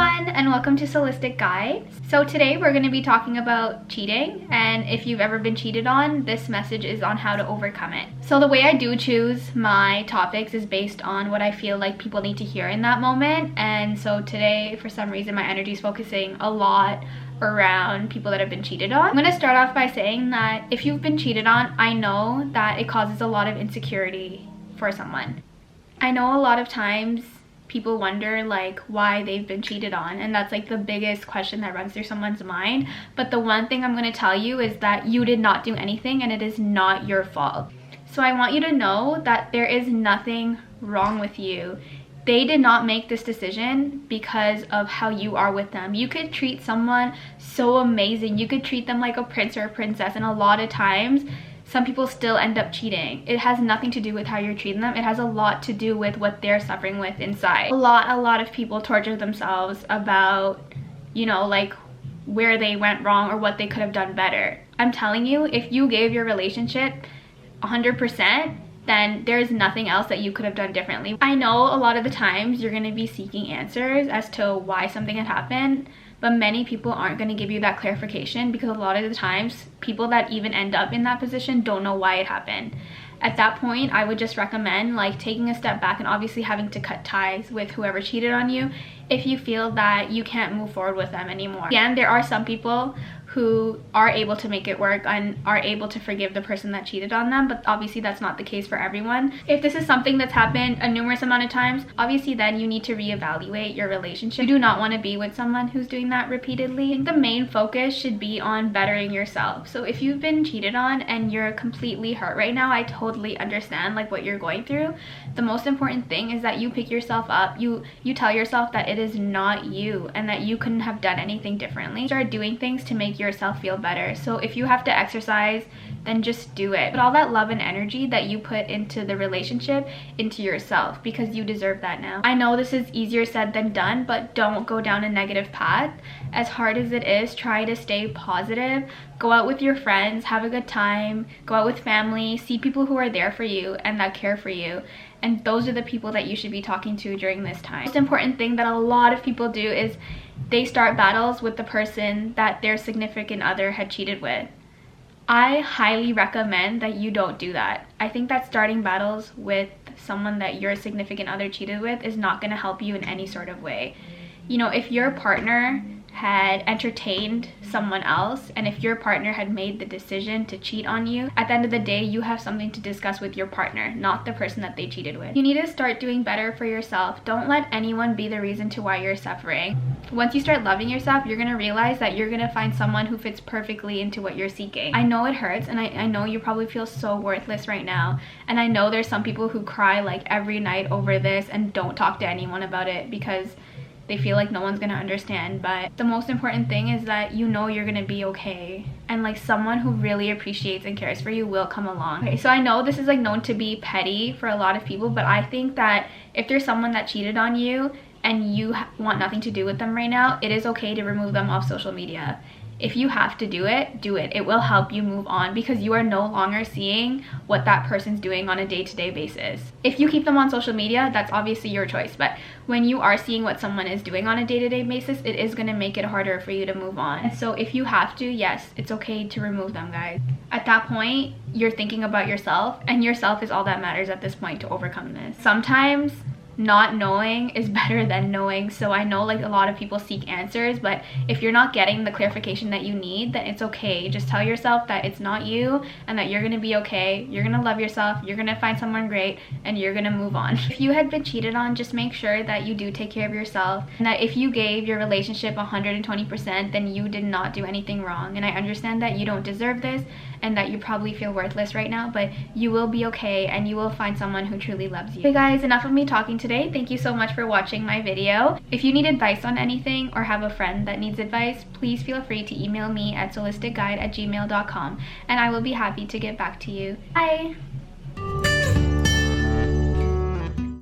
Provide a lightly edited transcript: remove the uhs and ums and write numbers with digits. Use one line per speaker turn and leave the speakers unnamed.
everyone, and welcome to Solistic Guide. So today we're going to be talking about cheating, and if you've ever been cheated on, this message is on how to overcome it. So the way I do choose my topics is based on what I feel like people need to hear in that moment, and so today for some reason my energy is focusing a lot around people that have been cheated on. I'm going to start off by saying that if you've been cheated on, I know that it causes a lot of insecurity for someone. I know a lot of times people wonder like why they've been cheated on, and that's like the biggest question that runs through someone's mind. But the one thing I'm going to tell you is that you did not do anything and it is not your fault. So I want you to know that there is nothing wrong with you. They did not make this decision because of how you are with them. You could treat someone so amazing, you could treat them like a prince or a princess, and a lot of times some people still end up cheating. It has nothing to do with how you're treating them. It has a lot to do with what they're suffering with inside. A lot of people torture themselves about, you know, like where they went wrong or what they could have done better. I'm telling you, if you gave your relationship 100%, then there's nothing else that you could have done differently. I know a lot of the times you're going to be seeking answers as to why something had happened, but many people aren't going to give you that clarification because a lot of the times people that even end up in that position don't know why it happened. At that point, I would just recommend like taking a step back and obviously having to cut ties with whoever cheated on you if you feel that you can't move forward with them anymore. Again, there are some people who are able to make it work and are able to forgive the person that cheated on them, but obviously that's not the case for everyone. If this is something that's happened a numerous amount of times, obviously then you need to reevaluate your relationship. You do not want to be with someone who's doing that repeatedly. I think the main focus should be on bettering yourself. So if you've been cheated on and you're completely hurt right now, I totally understand like what you're going through. The most important thing is that you pick yourself up, you tell yourself that it is not you and that you couldn't have done anything differently. Start doing things to make yourself feel better. So if you have to exercise, then just do it. Put all that love and energy that you put into the relationship into yourself, because you deserve that now. I know this is easier said than done, but don't go down a negative path. As hard as it is, try to stay positive. Go out with your friends, have a good time, go out with family, see people who are there for you and that care for you. And those are the people that you should be talking to during this time. The most important thing that a lot of people do is they start battles with the person that their significant other had cheated with. I highly recommend that you don't do that. I think that starting battles with someone that your significant other cheated with is not going to help you in any sort of way. You know, if your partner had entertained someone else and if your partner had made the decision to cheat on you, at the end of the day you have something to discuss with your partner, not the person that they cheated with. You need to start doing better for yourself. Don't let anyone be the reason to why you're suffering. Once you start loving yourself, you're going to realize that you're going to find someone who fits perfectly into what you're seeking. I know it hurts, and I know you probably feel so worthless right now, and I know there's some people who cry like every night over this and don't talk to anyone about it because they feel like no one's gonna understand. But the most important thing is that you know you're gonna be okay, and like someone who really appreciates and cares for you will come along. Okay, so I know this is like known to be petty for a lot of people, but I think that if there's someone that cheated on you and you want nothing to do with them right now, it is okay to remove them off social media. If you have to do it, do it. It will help you move on because you are no longer seeing what that person's doing on a day-to-day basis. If you keep them on social media, that's obviously your choice. But when you are seeing what someone is doing on a day-to-day basis, it is going to make it harder for you to move on. And so if you have to, yes, it's okay to remove them, guys. At that point, you're thinking about yourself, and yourself is all that matters at this point to overcome this. Sometimes not knowing is better than knowing. So I know like a lot of people seek answers, but if you're not getting the clarification that you need, then it's okay. Just tell yourself that it's not you and that you're gonna be okay. You're gonna love yourself, you're gonna find someone great, and you're gonna move on. If you had been cheated on, just make sure that you do take care of yourself, and that if you gave your relationship 120%, then you did not do anything wrong. And I understand that you don't deserve this and that you probably feel worthless right now, but you will be okay and you will find someone who truly loves you. Okay guys, enough of me talking today. Thank you so much for watching my video. If you need advice on anything or have a friend that needs advice, please feel free to email me at solisticguide@gmail.com and I will be happy to get back to you. Bye!